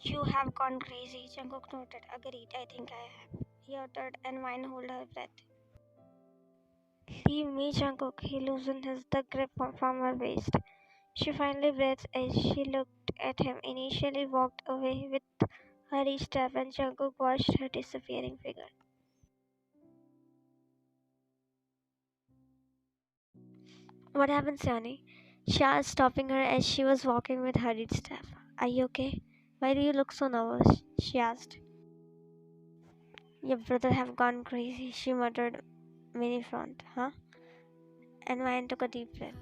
You have gone crazy, Jungkook noted. Agreed, I think I have. He uttered and Wine held her breath. Leave me, Jungkook. He loosened the grip from her waist. She finally breathed as she looked at him, initially walked away with hurried step, and Jungkook watched her disappearing figure. What happened, Sunny? She asked, stopping her as she was walking with hurried step. Are you okay? Why do you look so nervous? She asked. Your brother have gone crazy, she muttered, mini front, huh? And Wine took a deep breath.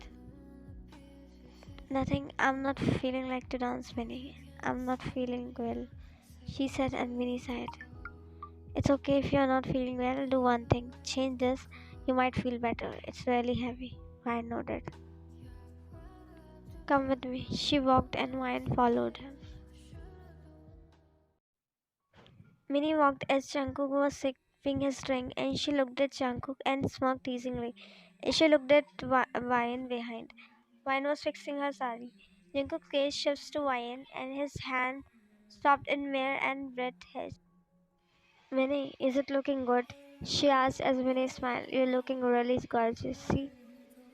Nothing, I'm not feeling like to dance, Minnie. I'm not feeling well, she said, and Minnie sighed. It's okay if you're not feeling well, do one thing. Change this, you might feel better. It's really heavy. Wine nodded. Come with me. She walked and Wine followed him. Minnie walked as Jungkook was sipping his drink, and she looked at Jungkook and smirked teasingly. She looked at Wine behind. Wine was fixing her sari. Jungkook's gaze shifts to Wine, and his hand stopped in mire and breath hedge. Minnie, is it looking good? She asked as Minnie smiled. You're looking really gorgeous. See?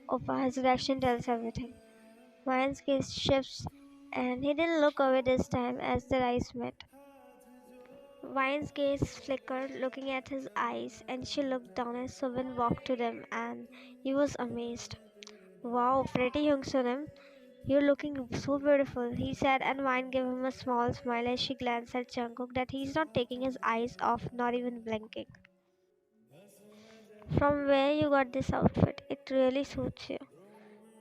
Oppa, his reaction tells everything. Wine's gaze shifts, and he didn't look away this time as their eyes met. Wine's gaze flickered, looking at his eyes, and she looked down as Subin walked to them, and he was amazed. Wow, pretty young Sunam. You're looking so beautiful, he said, and Wine gave him a small smile as she glanced at Jungkook that he's not taking his eyes off, not even blinking. From where you got this outfit? It really suits you.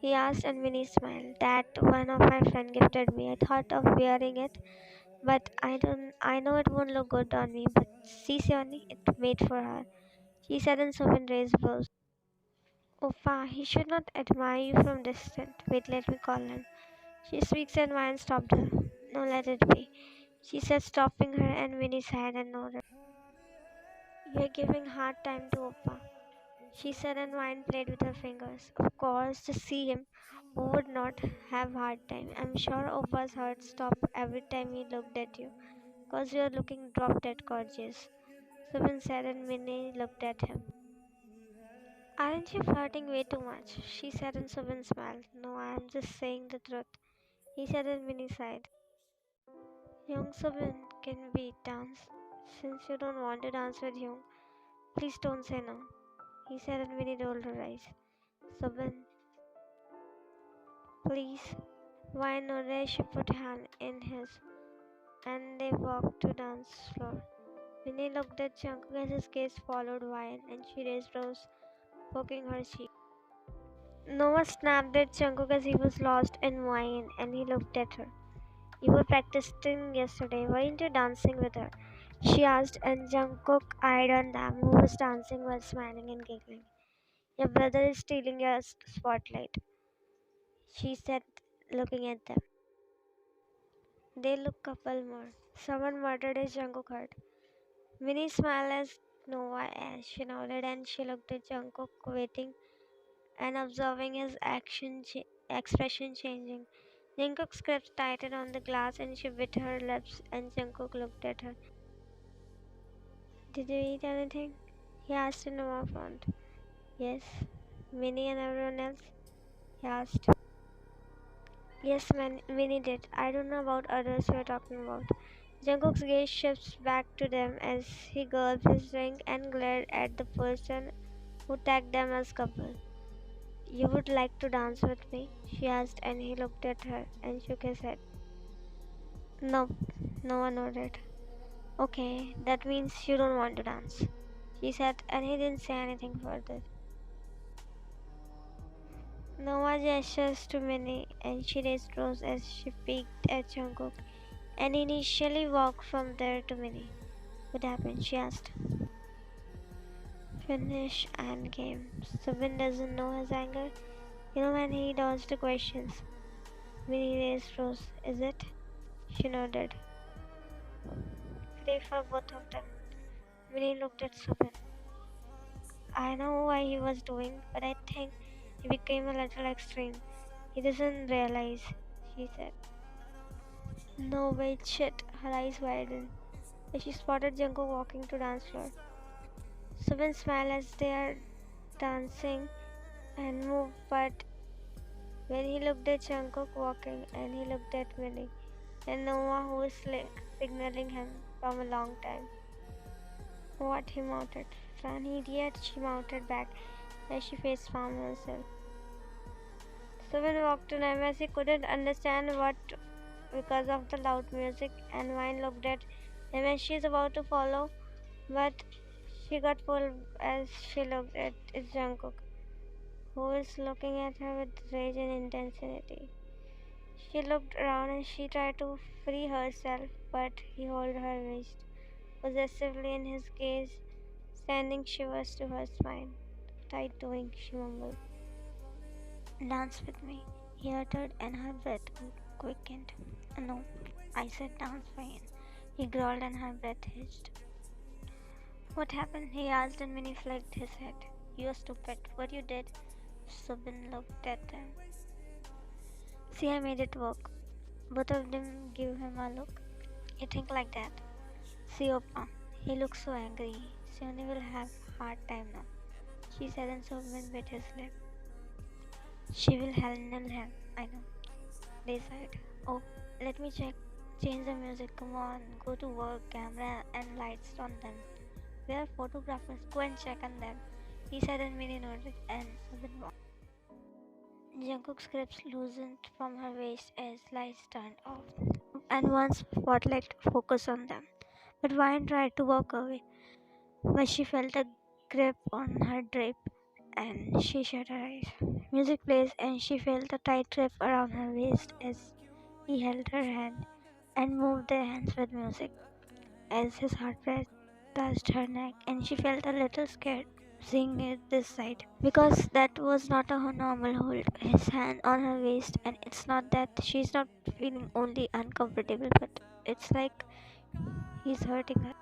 He asked and Winnie smiled. That one of my friend gifted me. I thought of wearing it, but I know it won't look good on me, but see Sioni, it made for her. She said and Someone raised brows. Oppa, he should not admire you from distant. Wait, let me call him. She speaks and Wine stopped her. No, let it be. She said, stopping her, and Winnie sighed and nodded. You're giving hard time to Oppa, she said, and Wine played with her fingers. Of course, to see him, who would not have hard time? I'm sure Oppa's heart stopped every time he looked at you, 'cause you're looking drop dead gorgeous. Subin said, and Minnie looked at him. Aren't you flirting way too much? She said, and Subin smiled. No, I'm just saying the truth, he said, and Minnie sighed. Young Subin, can we dance? Since you don't want to dance with Young, please don't say no, he said, and Minnie rolled her eyes. Subin, please. Why nodded, she put hand in his, and they walked to dance floor. Minnie looked at Jungkook as his gaze followed Wine, and she raised brows, poking her cheek. Noah snapped at Jungkook as he was lost in Wine, and he looked at her. You were practicing yesterday. Weren't you dancing with her? She asked, and Jungkook eyed on them, who was dancing while smiling and giggling. Your brother is stealing your spotlight, she said, looking at them. They look couple more. Someone muttered as Jungkook heard. Minnie smiled as Noah as she nodded and she looked at Jungkook waiting and observing his expression changing. Jungkook's grip tightened on the glass and she bit her lips and Jungkook looked at her. Did you eat anything? He asked in Noah front. Yes. Minnie and everyone else? He asked. Yes, Minnie did. I don't know about others you are talking about. Jungkook's gaze shifts back to them as he gulped his drink and glared at the person who tagged them as couple. You would like to dance with me? She asked, and he looked at her and shook his head. No, no one nodded. Okay, that means you don't want to dance, she said, and he didn't say anything further. Noah gestures to Minnie, and she raised brows as she peeked at Jungkook, and initially walked from there to Minnie. What happened? She asked. Finish and game. Subin doesn't know his anger. You know when he dodged the questions. Minnie raised rose. Is it? She nodded. Pray for both of them. Minnie looked at Subin. I know why he was doing, but I think he became a little extreme. He doesn't realize, she said. No, wait, shit. Her eyes widened as she spotted Jungkook walking to dance floor. Subin smiled as they are dancing and moved, but when he looked at Jungkook walking and he looked at Minnie and Noah who was signaling him from a long time. What, he muttered. Funny idiot, she muttered back as she face palmed herself. Subin walked to them as he couldn't understand what because of the loud music, and Vine looked at him as she is about to follow, but she got pulled as she looked at Jungkook, who was looking at her with rage and intensity. She looked around and she tried to free herself, but he held her waist possessively in his gaze, sending shivers to her spine. What are you doing? She mumbled. Dance with me, he uttered, and her breath quickened. No, I said dance fine. He growled, and her breath hitched. What happened? He asked, and Minnie flicked his head. You're stupid. What you did? Subin looked at them. See, I made it work. Both of them give him a look. You think like that? See, Opa. He looks so angry. Sione will have hard time now. She said, and Subin bit his lip. She will handle him. I know. They sighed. Oh, let me check. Change the music. Come on. Go to work. Camera and lights on them. We are photographers. Go and check on them. He said, and Minnie nodded, and Subin walked. Jungkook's grips loosened from her waist as lights turned off, and one spotlight focused on them. But Vine tried to walk away, but she felt a grip on her drape, and she shut her eyes. Music plays, and she felt a tight grip around her waist as he held her hand and moved their hands with music. As his heartbeat touched her neck, and she felt a little scared seeing it this side because that was not a normal hold. His hand on her waist, and it's not that she's not feeling only uncomfortable, but it's like he's hurting her.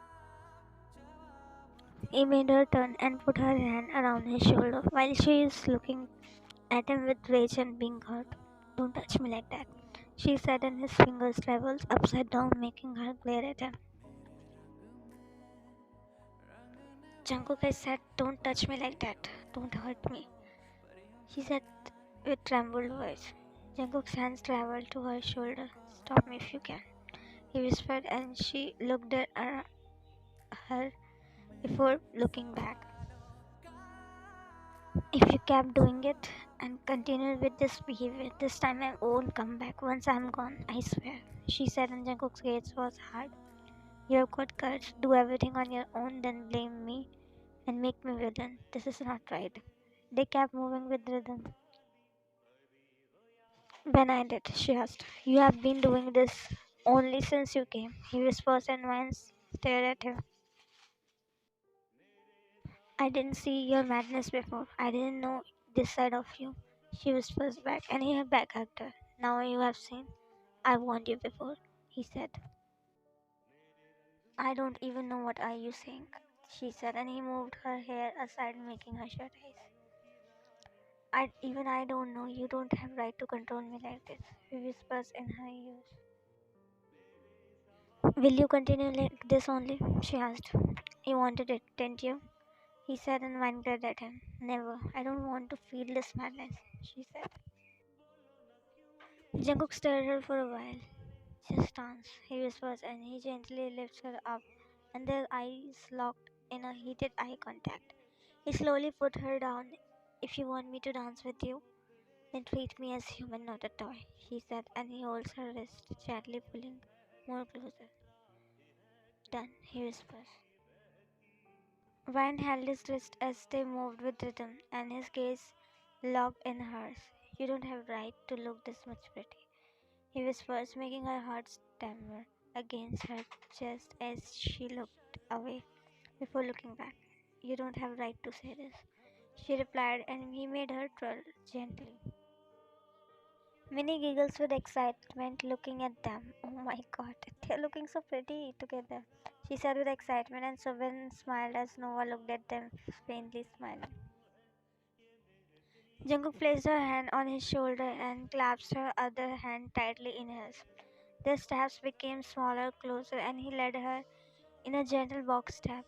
He made her turn and put her hand around his shoulder while she is looking at him with rage and being hurt. Don't touch me like that, she said, and his fingers traveled upside down, making her glare at him. Jungkook, I said, don't touch me like that. Don't hurt me, she said with trembled voice. Jungkook's hands traveled to her shoulder. Stop me if you can, he whispered, and she looked at her before looking back. If you kept doing it and continued with this behavior, this time I won't come back once I'm gone, I swear, she said, and Jungkook's gaze was hard. You've got courage, do everything on your own, then blame me and make me villain. This is not right. They kept moving with rhythm. When I did, she asked. You have been doing this only since you came, he whispers, and Vine stared at him. I didn't see your madness before. I didn't know this side of you, she whispers back, and he back hugged her. Now you have seen. I warned you before, he said. I don't even know what are you saying, she said, and he moved her hair aside, making her shut eyes. I don't know. You don't have right to control me like this, he whispers in her ears. Will you continue like this only? She asked. You wanted it, didn't you? He said, and Vine glared at him. Never. I don't want to feel this madness, she said. Jungkook stared at her for a while. Just dance, he whispers, and he gently lifts her up, and their eyes locked in a heated eye contact. He slowly put her down. If you want me to dance with you, then treat me as human, not a toy, he said, and he holds her wrist, gently pulling more closer. Done, he whispers. Ryan held his wrist as they moved with rhythm, and his gaze locked in hers. You don't have right to look this much pretty, he whispers, making her heart stammer against her chest as she looked away before looking back. You don't have right to say this, she replied, and he made her twirl gently. Minnie giggles with excitement looking at them. Oh my god, they're looking so pretty together, she said with excitement, and Subin smiled as Nova looked at them, faintly smiling. Jungkook placed her hand on his shoulder and clasped her other hand tightly in his. Their steps became smaller, closer, and he led her in a gentle walk step.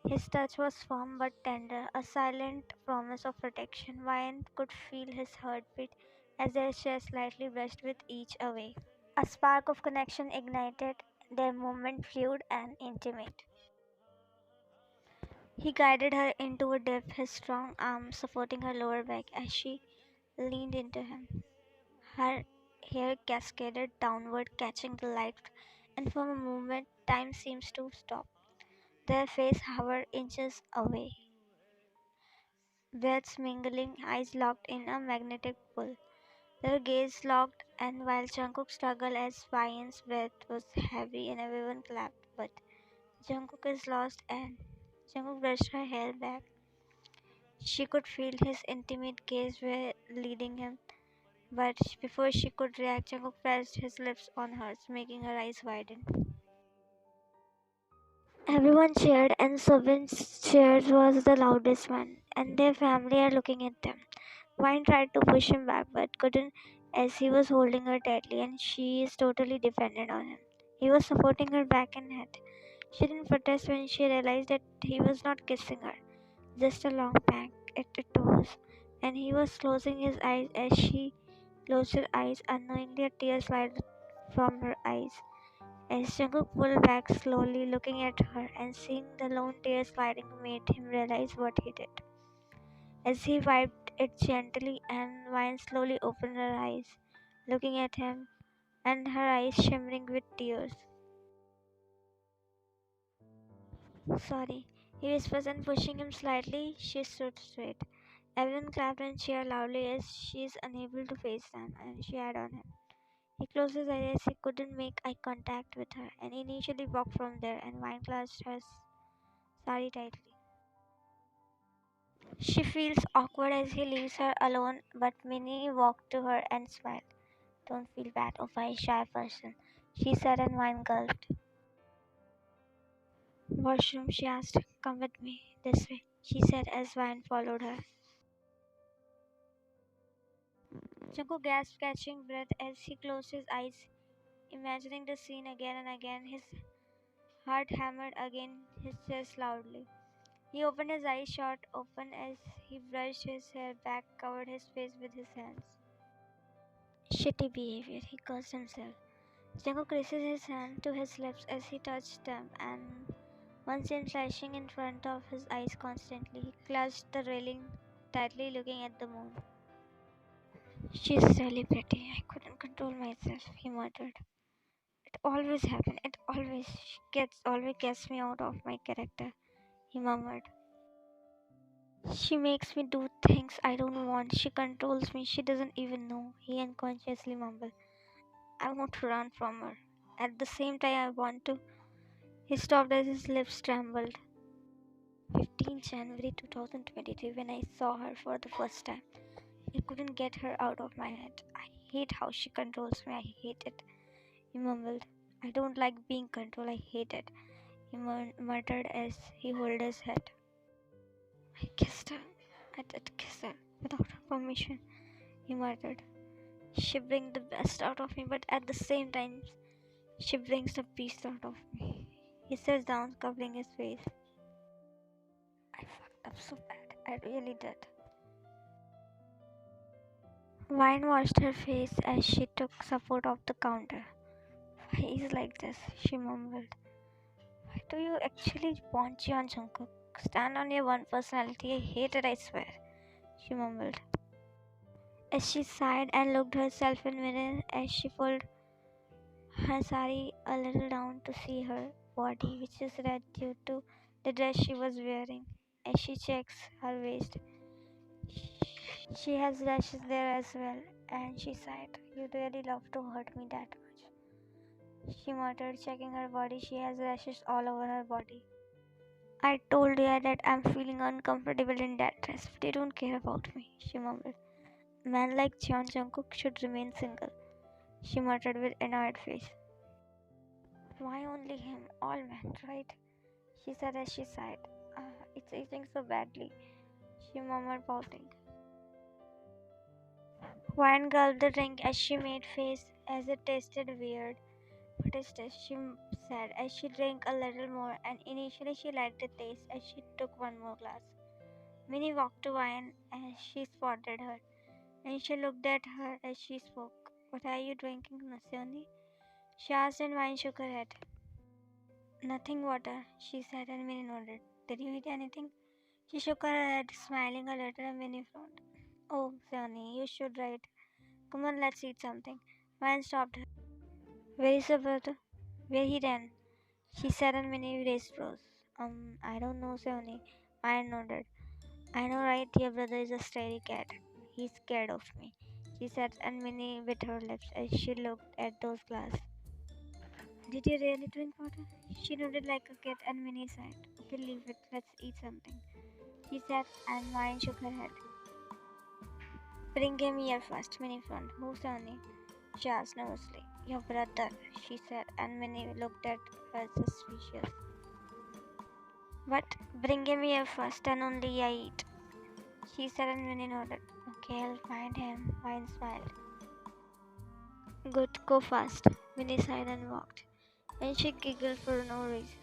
His touch was firm but tender, a silent promise of protection. Ryan could feel his heartbeat as their chests slightly brushed with each away. A spark of connection ignited, their movement fluid and intimate. He guided her into a dip, his strong arm supporting her lower back as she leaned into him. Her hair cascaded downward, catching the light, and for a moment time seems to stop. Their face hovered inches away, breaths mingling, eyes locked in a magnetic pull. Their gaze locked, and while Jungkook struggled as Ryan's breath was heavy and everyone clapped, but Jungkook is lost and Jungkook brushed her hair back. She could feel his intimate gaze were leading him, but before she could react, Jungkook pressed his lips on hers, making her eyes widen. Everyone cheered, and Subin's cheer was the loudest one, and their family are looking at them. Vine tried to push him back, but couldn't as he was holding her tightly, and she is totally dependent on him. He was supporting her back and head. She didn't protest when she realized that he was not kissing her, just a long pang. It was, and he was closing his eyes as she closed her eyes. Unknowingly, a tear slid from her eyes. As Jungkook pulled back slowly, looking at her and seeing the lone tear sliding made him realize what he did. As he wiped it gently, and Vine slowly opened her eyes, looking at him, and her eyes shimmering with tears. Sorry, he whispers, and pushing him slightly, she stood straight. Everyone clapped and cheered loudly as she is unable to face them, and she eyed on him. He closed his eyes as he couldn't make eye contact with her, and initially walked from there, and Vine clutched her sari tightly. She feels awkward as he leaves her alone, but Minnie walked to her and smiled. Don't feel bad of a shy person, she said, and Vine gulped. Washroom, she asked. Come with me, this way, she said as Vine followed her. Jungkook gasped, catching breath as he closed his eyes, imagining the scene again and again. His heart hammered against his chest loudly. He opened his eyes short open as he brushed his hair back, covered his face with his hands. Shitty behavior, he cursed himself. Jungkook raised his hand to his lips as he touched them, and one scene flashing in front of his eyes constantly. He clutched the railing tightly, looking at the moon. She's really pretty. I couldn't control myself, he muttered. It always happens. It always gets me out of my character, he murmured. She makes me do things I don't want. She controls me. She doesn't even know, he unconsciously mumbled. I want to run from her. At the same time, I want to. He stopped as his lips trembled. 15 January 2023, when I saw her for the first time. I couldn't get her out of my head. I hate how she controls me. I hate it, he mumbled. I don't like being controlled. I hate it, he muttered as he held his head. I kissed her. I did kiss her without her permission, he muttered. She brings the best out of me, but at the same time, she brings the beast out of me. He sits down, covering his face. I fucked up so bad. I really did. Wine washed her face as she took support of the counter. Why is like this? She mumbled. Why do you actually want Jeon Jungkook? Stand on your one personality. I hate it, I swear, she mumbled. As she sighed and looked herself in the mirror as she pulled her sari a little down to see her body, which is red due to the dress she was wearing. As she checks her waist, she has lashes there as well, and she sighed. You really love to hurt me that much, she muttered, checking her body. She has rashes all over her body. I told you that I'm feeling uncomfortable in that dress, but you don't care about me, she mumbled. A man like Jeon Jungkook should remain single, she muttered with annoyed face. Why only him? All men, right? She said as she sighed. It's itching so badly, she murmured, pouting. Wine gulped the drink as she made face as it tasted weird. What is this? She said as she drank a little more, and initially she liked the taste as she took one more glass. Minnie walked to Wine as she spotted her, and she looked at her as she spoke. What are you drinking, Nasyoni? She asked, and Wine shook her head. Nothing, water, she said, and Minnie nodded. Did you eat anything? She shook her head, smiling a little, and Minnie frowned. Oh, Sonny, you should, right? Come on, let's eat something. Wine stopped her. Where is your brother? Where he ran? She said, and Minnie raised brows. I don't know, Sonny. Wine nodded. I know, right? Your brother is a stray cat. He's scared of me, she said, and Minnie bit her lips as she looked at those glasses. Did you really drink water? She nodded like a kid, and Minnie sighed. Okay, leave it. Let's eat something, she said, and Wine shook her head. Bring him here first, Minnie frowned. Who's Sonny? She asked nervously. Your brother, she said, and Minnie looked at her suspicious. But bring him here first, and only I eat, she said, and Minnie nodded. Okay, I'll find him. Wine smiled. Good, go fast. Minnie sighed and walked, and she giggled for no reason.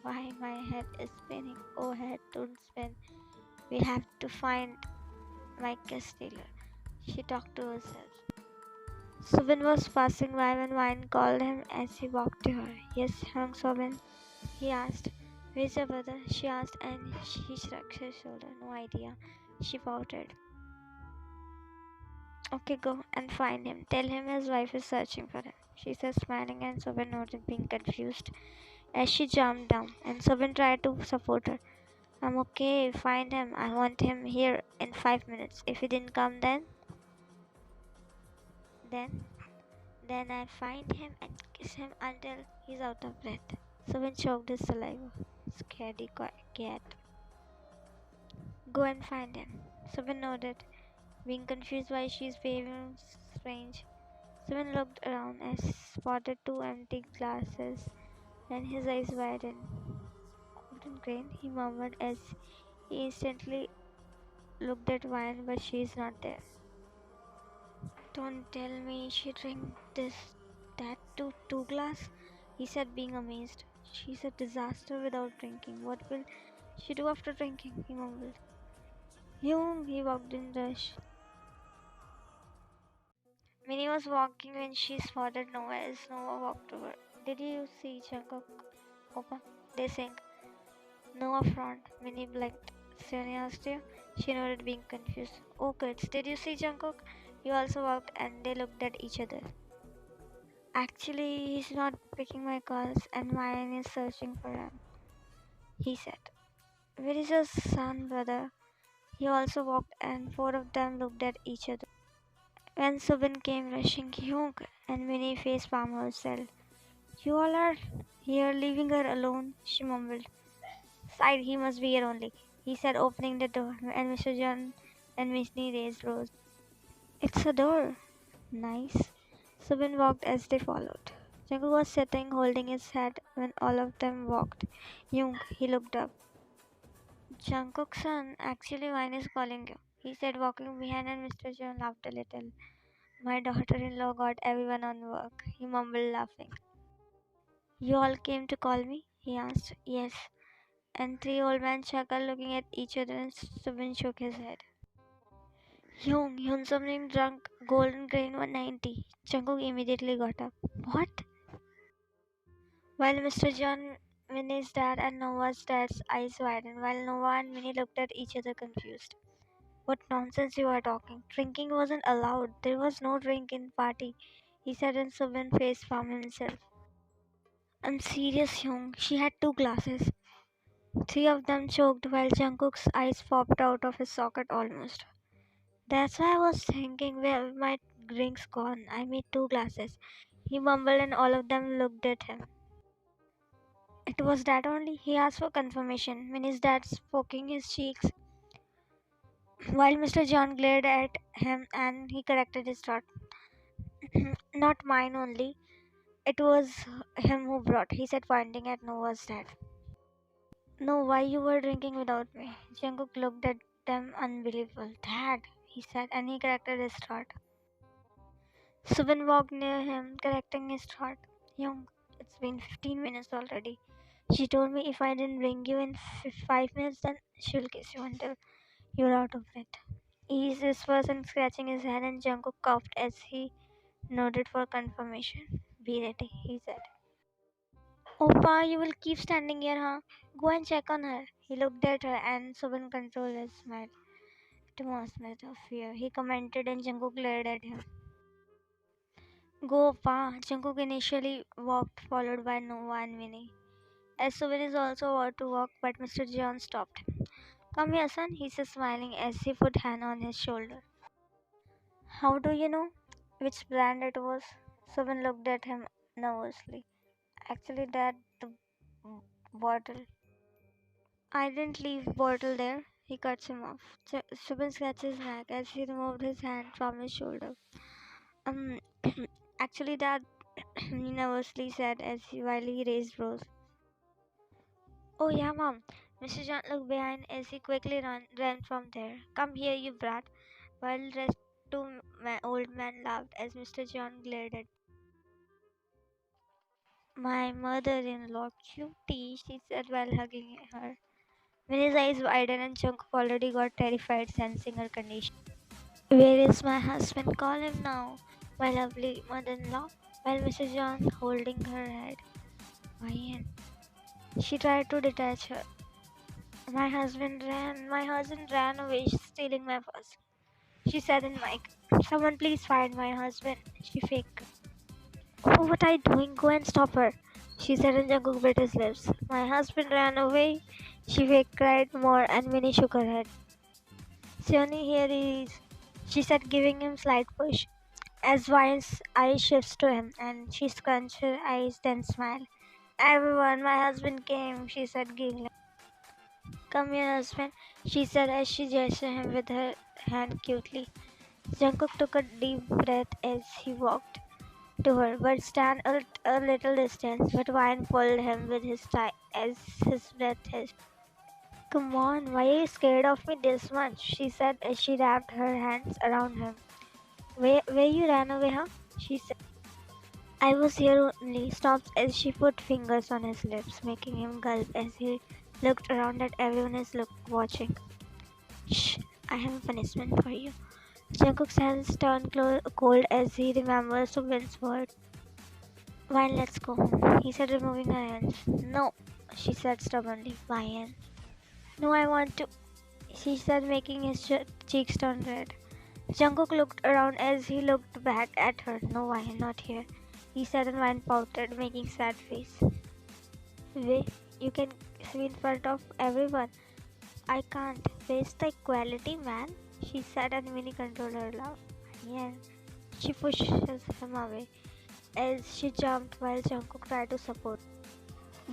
Why, my head is spinning. Oh, head, don't spin. We'll have to find my stealer, she talked to herself. Subin was passing by when Wine called him as he walked to her. Yes, young Subin, he asked. Where's your brother? She asked, and he shrugged his shoulder. No idea, she pouted. Okay, go and find him. Tell him his wife is searching for him, she said, smiling, and Subin noted, being confused as she jumped down, and Subin tried to support her. I'm okay, find him. I want him here in 5 minutes. If he didn't come, then Then I find him and kiss him until he's out of breath. Someone choked his saliva. Scaredy cat. Go and find him. Someone nodded, being confused why she's behaving strange. Someone looked around and spotted two empty glasses, and his eyes widened. Golden grain, he murmured as he instantly looked at Wine, but she's not there. Don't tell me she drank that two glass, he said, being amazed. She's a disaster without drinking. What will she do after drinking? He mumbled. He walked in rush. Minnie was walking when she spotted Noah as Noah walked over. Did you see Jungkook? Opa, they sang. Noah frowned. Minnie blinked. Sunny asked you? She nodded, being confused. Oh, kids, did you see Jungkook? He also walked, and they looked at each other. Actually, he's not picking my calls, and mine is searching for him, he said. Where is your son, brother? He also walked, and four of them looked at each other. When Subin came rushing, Hyung and Minnie face palm herself. You all are here, leaving her alone, she mumbled. Sighed, he must be here only, he said, opening the door, and Mr. John and Miss Nee raised rose. It's a door. Nice. Subin walked as they followed. Jungkook was sitting, holding his head when all of them walked. Jung, he looked up. Jungkook's son, actually Wine is calling you, he said, walking behind, and Mr. John laughed a little. My daughter-in-law got everyone on work, he mumbled, laughing. You all came to call me? He asked. Yes. And three old men chuckled, looking at each other, and Subin shook his head. Hyun something drunk, golden grain 190. Jungkook immediately got up. What? While Mr. John, Minnie's dad, and Noah's dad's eyes widened, while Noah and Minnie looked at each other confused. What nonsense you are talking. Drinking wasn't allowed. There was no drink in party, he said, and Subin face palm himself. I'm serious, Hyung. She had two glasses. Three of them choked while Jungkook's eyes popped out of his socket almost. That's why I was thinking where my drink's gone. I made two glasses, he mumbled, and all of them looked at him. It was that only? He asked for confirmation, Minnie's dad poking his cheeks, while Mr. John glared at him and he corrected his thought. Not mine only. It was him who brought, he said, pointing at Noah's dad. No, why you were drinking without me? Jungkook looked at them unbelievable. Dad, he said, and he corrected his thought. Subin walked near him, correcting his thought. Young. It's been 15 minutes already. She told me if I didn't bring you in 5 minutes, then she'll kiss you until you're out of it. He's this person scratching his head, and Jungkook coughed as he nodded for confirmation. Be ready, he said. Oppa, you will keep standing here, huh? Go and check on her. He looked at her and Subin controlled his smile. It was a of fear. He commented and Jungkook glared at him. Go, Oppa. Jungkook initially walked, followed by Nova and Winnie. As Subin is also about to walk, but Mr. John stopped him. Come here, son, he said, smiling as he put hand on his shoulder. How do you know which brand it was? Subin looked at him nervously. Actually, Dad, the bottle. I didn't leave bottle there. He cuts him off. Subin scratches his neck as he removed his hand from his shoulder. Um, actually, Dad, he nervously said while he raised brows. Oh yeah, Mom. Mr. John looked behind as he quickly ran from there. Come here, you brat. While the rest two old men laughed as Mr. John glared at my mother-in-law, cutie, she said while hugging her. When his eyes widened and Jungkook already got terrified sensing her condition. Where is my husband? Call him now, my lovely mother-in-law. While Mrs. John holding her head. Why? She tried to detach her. My husband ran away, stealing my purse. She said in mic. Someone please find my husband. She faked. Oh, what are you doing? Go and stop her. She said and Jungkook bit his lips. My husband ran away. She fake cried more and Minnie shook her head. Sione, here he is. She said, giving him slight push. As Vine's eye shifts to him, and she scrunched her eyes, then smiled. Everyone, my husband came, she said, giggling. Come here, husband, she said as she gestured him with her hand cutely. Jungkook took a deep breath as he walked to her, but stand a little distance. But Vine pulled him with his tie as his breath hissed. Come on, why are you scared of me this much? She said as she wrapped her hands around him. Where you ran away, huh? She said. I was here only, stopped as she put fingers on his lips, making him gulp as he looked around at everyone watching. Shh, I have a punishment for you. Jungkook's hands turned cold as he remembered Subin's word. Why let's go home, he said, removing her hands. No, she said stubbornly. Why? No, I want to, she said, making his cheeks turn red. Jungkook looked around as he looked back at her. No, why not here? He said and Vine pouted, making sad face. Wait, you can see in front of everyone. I can't. Where's the equality, man? She said and Minnie controlled her laugh. Yeah. She pushes him away as she jumped while Jungkook tried to support.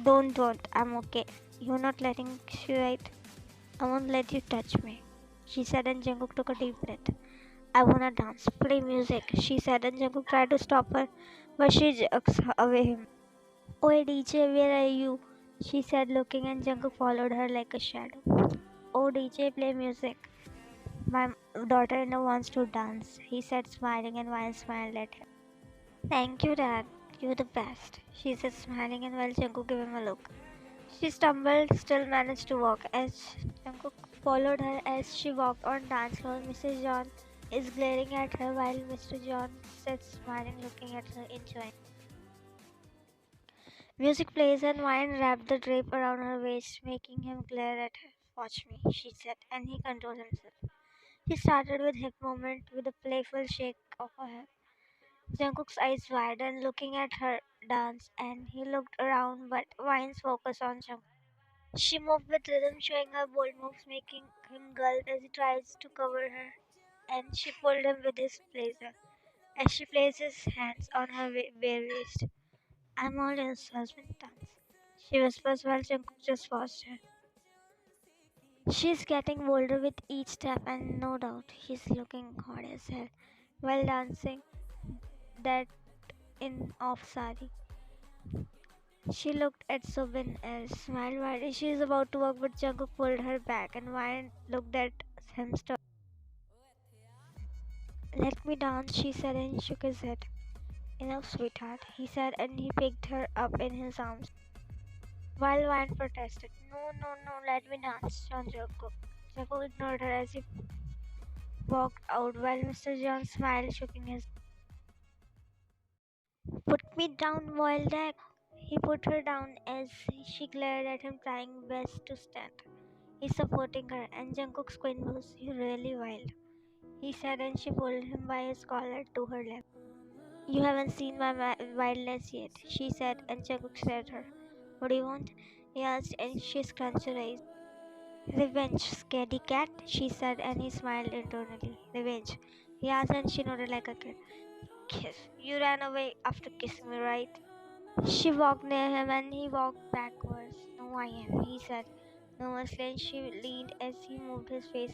Don't. I'm okay. You're not letting she right. I won't let you touch me. She said and Jungkook took a deep breath. I wanna dance. Play music, she said and Jungkook tried to stop her, but she jerked away him. Oi DJ, where are you? She said looking and Jungkook followed her like a shadow. Oh DJ, play music. My daughter-in-law wants to dance, he said smiling and Vine smiled at him. Thank you, Dad. You're the best, she said smiling and while Jungkook gave him a look. She stumbled, still managed to walk as Jungkook followed her as she walked on dance floor. Mrs. John is glaring at her while Mr. John sits smiling, looking at her, enjoying. Music plays and Vine wrapped the drape around her waist, making him glare at her. Watch me, she said, and he controlled himself. He started with hip movement with a playful shake of her head. Jungkook's eyes widened, looking at her dance, and he looked around, but Vine's focus on Jungkook. She moved with rhythm, showing her bold moves, making him gulp as he tries to cover her, and she pulled him with his blazer as she placed his hands on her bare waist. I'm all yours, husband, dance. She whispers while Jungkook just watched her. She's getting bolder with each step, and no doubt he's looking hot as hell while dancing that in off sari. She looked at Subin and smiled widely. She is about to walk, but Jungkook pulled her back, and Vine looked at him sternly. Let me dance, she said, and shook his head. Enough, sweetheart, he said, and he picked her up in his arms. While Wine protested, no, no, no, let me dance, John Jungkook. Jungkook ignored her as he walked out while Mr. John smiled, shaking his put me down, wild egg. He put her down as she glared at him, trying best to stand. He's supporting her, and Jungkook's queen was you really wild, he said, and she pulled him by his collar to her left. You haven't seen my wildness yet, she said, and Jungkook stared at her. What do you want? He asked, and she scrunched her eyes. Revenge, scaredy cat, she said, and he smiled internally. Revenge, he asked, and she nodded like a kid. Kiss. You ran away after kissing me, right? She walked near him, and he walked backwards. No, I am, he said, nervously, and she leaned as he moved his face.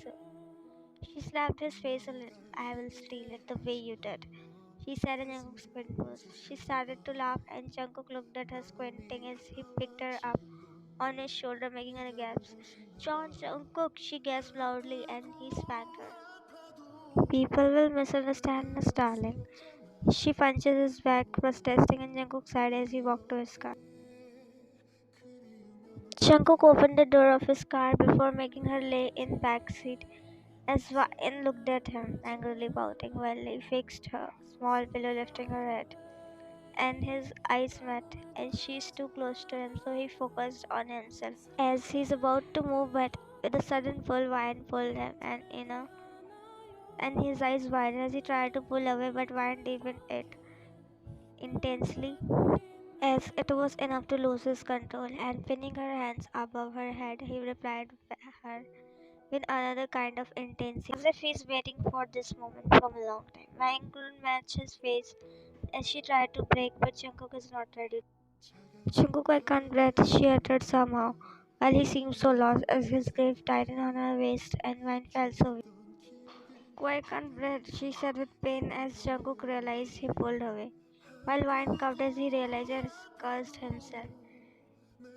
She slapped his face a little. I will steal it the way you did, she said, and Jungkook squinted. She started to laugh, and Jungkook looked at her, squinting as he picked her up on his shoulder, making her gasp. John Jungkook, she gasped loudly, and he spanked her. People will misunderstand us, darling. She punches his back, protesting, and Jungkook sighed as he walked to his car. Jungkook opened the door of his car before making her lay in back seat as Ryan looked at him, angrily pouting while he fixed her small pillow, lifting her head. And his eyes met, and she's too close to him, so he focused on himself. As he's about to move, but with a sudden pull, Ryan pulled him, and his eyes widened as he tried to pull away, but Ryan deepened it intensely, as it was enough to lose his control, and pinning her hands above her head, he replied her with another kind of intensity, as if he's waiting for this moment from a long time. Ryan couldn't match his face as she tried to break, but Jungkook is not ready. Jungkook, I can't breathe, she uttered somehow, while he seemed so lost as his grip tightened on her waist and mine felt so weak. I can't breathe, she said with pain as Jungkook realized he pulled away, while Wine coughed as he realized and cursed himself,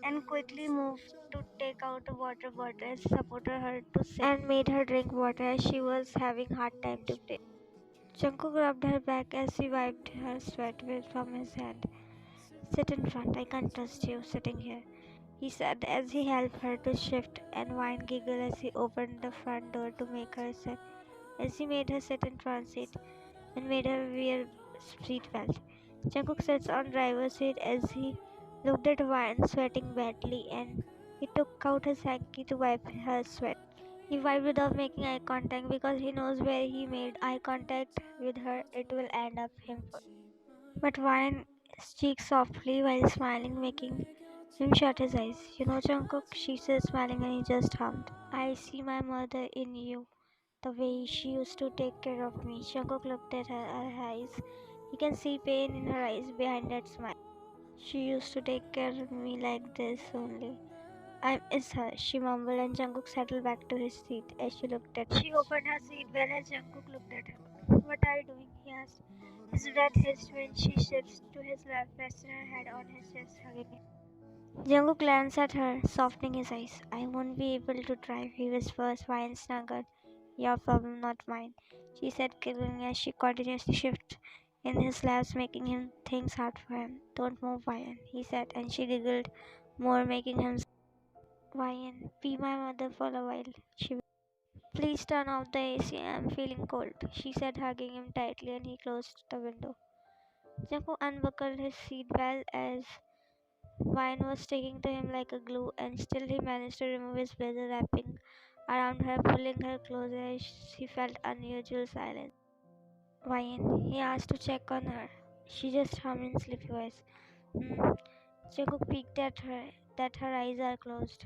and quickly moved to take out a water bottle and supported her to sit and made her drink water as she was having hard time to breathe. Jungkook rubbed her back as he wiped her sweat from his hand. Sit in front, I can't trust you sitting here, he said as he helped her to shift, and Wine giggled as he opened the front door to make her sit, as he made her sit in front seat and made her wear seatbelt. Jungkook sits on driver's seat as he looked at Wine sweating badly, and he took out his hanky to wipe her sweat. He wiped without making eye contact because he knows where he made eye contact with her it will end up him. But Wine cheeked softly while smiling, making him shut his eyes. You know, Jungkook, she said, smiling, and he just hummed. I see my mother in you, the way she used to take care of me. Jungkook looked at her eyes. He can see pain in her eyes behind that smile. She used to take care of me like this only. I miss her, she mumbled, and Jungkook settled back to his seat as she looked at her. She opened her seat well as Jungkook looked at her. What are you doing? He asked. His breath hissed when she shifted to his left, resting her head on his chest, hugging him. Jungkook glanced at her, softening his eyes. I won't be able to drive, he whispered, Ryan snuggled. Your problem, not mine, she said, giggling as she continuously shifted in his laps, making him things hard for him. Don't move, Ryan, he said, and she giggled more, making him Ryan, be my mother for a while. Please turn off the AC, I'm feeling cold, she said, hugging him tightly, and he closed the window. Jungkook unbuckled his seatbelt as Wine was sticking to him like a glue, and still he managed to remove his blazer, wrapping around her, pulling her closer as he felt unusual silence. Wine, he asked to check on her. She just hummed in sleepy voice. Hmm. Jungkook peeked at her, that her eyes are closed.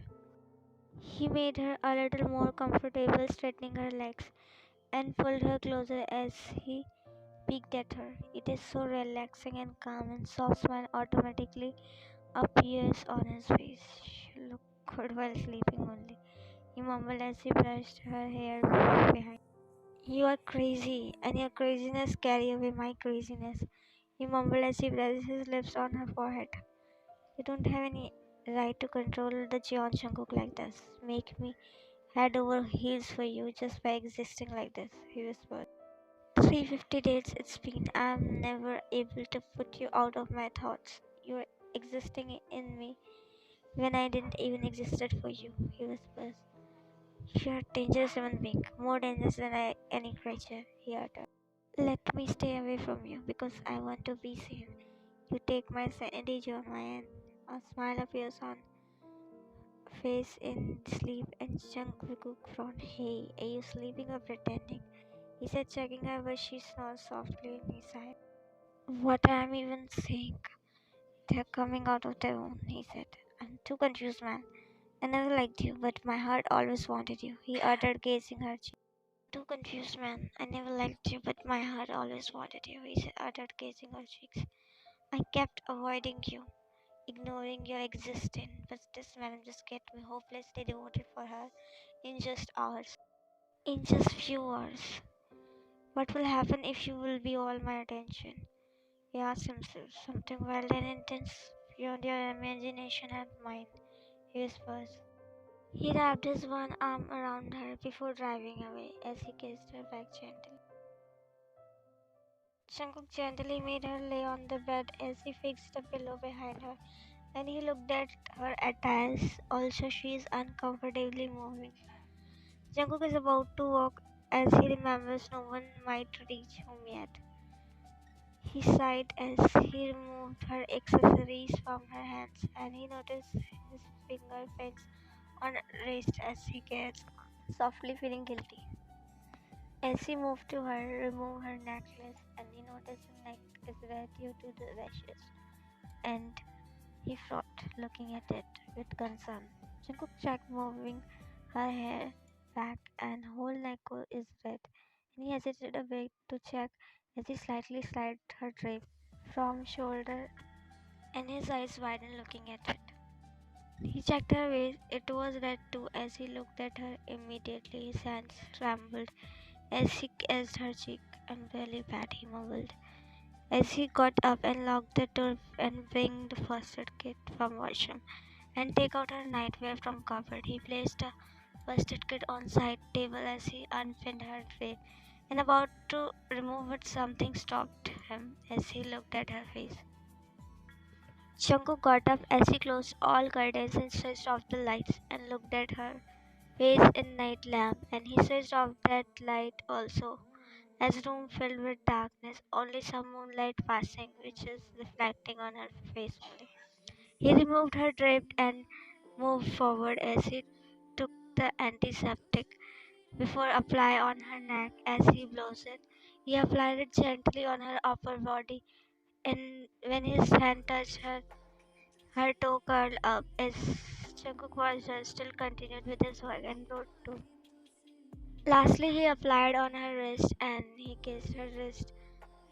He made her a little more comfortable, straightening her legs, and pulled her closer as he peeked at her. It is so relaxing and calm, and soft smile automatically appears on his face. She looked good while sleeping only, he mumbled as he brushed her hair behind. You are crazy, and your craziness carry away my craziness, he mumbled as he pressed his lips on her forehead. You don't have any right to control the Jeon Jungkook like this. Make me head over heels for you just by existing like this, he whispered. 350 days it's been. I'm never able to put you out of my thoughts. You're existing in me when I didn't even existed for you, he whispers. You're a dangerous human being, more dangerous than any creature, he uttered. Let me stay away from you because I want to be sane. You take my sanity, you're my end. A smile appears on face in sleep and Jungkook frowned. Hey, are you sleeping or pretending? He said, checking her, but she snores softly in his side. What I'm even saying? They're coming out of their own, he said. I'm too confused, man. I never liked you, but my heart always wanted you, he uttered, gazing her cheek. Too confused, man. I never liked you, but my heart always wanted you, he uttered, gazing her cheeks. I kept avoiding you, ignoring your existence, but this man just get me hopelessly devoted for her in just hours. In just few hours. What will happen if you will be all my attention? He asked himself. Something wild and intense beyond your imagination and mine, he whispers. He wrapped his one arm around her before driving away as he kissed her back gently. Jungkook gently made her lay on the bed as he fixed the pillow behind her. Then he looked at her attires. Also, she is uncomfortably moving. Jungkook is about to walk as he remembers no one might reach home yet. He sighed as he removed her accessories from her hands, and he noticed his fingerprints on her wrist as he gazed, softly feeling guilty. As he moved to her, removed her necklace, and he noticed her neck is red due to the rashes, and he frowned, looking at it with concern. Jungkook checked, moving her hair back, and whole neck is red, and he hesitated a bit to check as he slightly slid her drape from shoulder, and his eyes widened looking at it. He checked her waist, it was red too. As he looked at her immediately, his hands trembled as he kissed her cheek and belly pat, he mumbled. As he got up and locked the door and bring the first aid kit from washroom and take out her nightwear from cupboard, he placed a first aid kit on side table as he unpinned her drape and about to remove it, something stopped him as he looked at her face. Jungkook got up as he closed all curtains and switched off the lights and looked at her face in night lamp, and he switched off that light also. As room filled with darkness, only some moonlight passing, which is reflecting on her face only. He removed her drape and moved forward as he took the antiseptic before apply on her neck as he blows it. He applied it gently on her upper body, and when his hand touched her toe curled up as Jungkook was still continued with his work and wrote too. Lastly, he applied on her wrist and he kissed her wrist,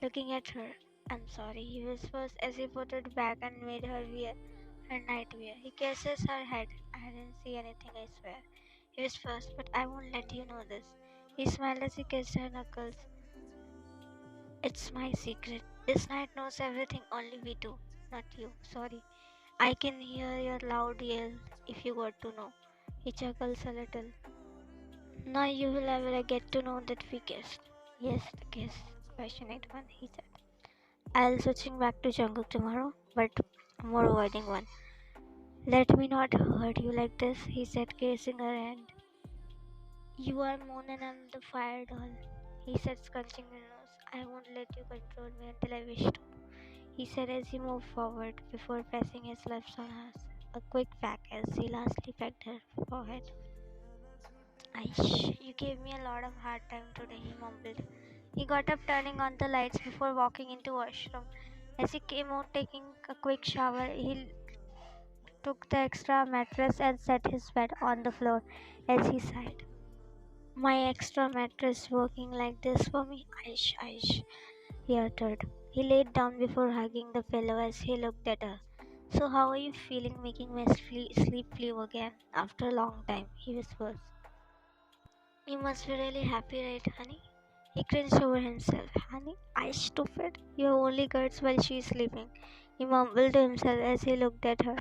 looking at her. I'm sorry, he whispers as he put it back and made her wear her nightwear. He kisses her head. I didn't see anything, I swear. He whispers, but I won't let you know this. He smiled as he kissed her knuckles. It's my secret. This night knows everything, only we two, not you. Sorry. I can hear your loud yell if you got to know. He chuckles a little. Now you will ever get to know that we kissed. Yes, the kiss. Passionate one, he said. I'll switching back to Jungkook tomorrow, but more avoiding one. Let me not hurt you like this, he said, kissing her hand. You are moon and I'm the fire doll, he said, scrunching her nose. I won't let you control me until I wish to, he said as he moved forward before pressing his lips on hers. A quick peck as he lastly pecked her forehead. Aish, you gave me a lot of hard time today, he mumbled. He got up, turning on the lights before walking into washroom. As he came out taking a quick shower, he took the extra mattress and set his bed on the floor as he sighed. My extra mattress working like this for me? Aish, Aish, he uttered. He laid down before hugging the pillow as he looked at her. So how are you feeling making my sleep flew again after a long time? He whispers. You must be really happy, right, honey? He cringed over himself. Honey, I stupid. You have only guards while she is sleeping. He mumbled to himself as he looked at her.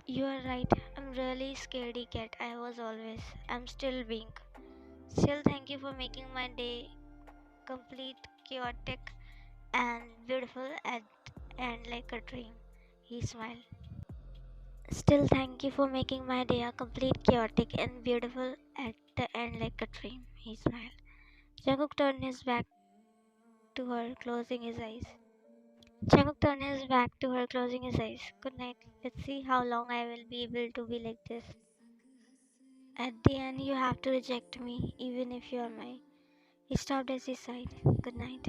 You are right. I'm really scaredy cat. I was always. I'm still being. Still, thank you for making my day complete, chaotic, and beautiful at end like a dream. He smiled. Still, thank you for making my day a complete, chaotic, and beautiful at the end like a dream. He smiled. Jungkook turned his back to her, closing his eyes. Jungkook turned his back to her, closing his eyes. Good night. Let's see how long I will be able to be like this. At the end, you have to reject me, even if you are mine. He stopped as he sighed. Good night.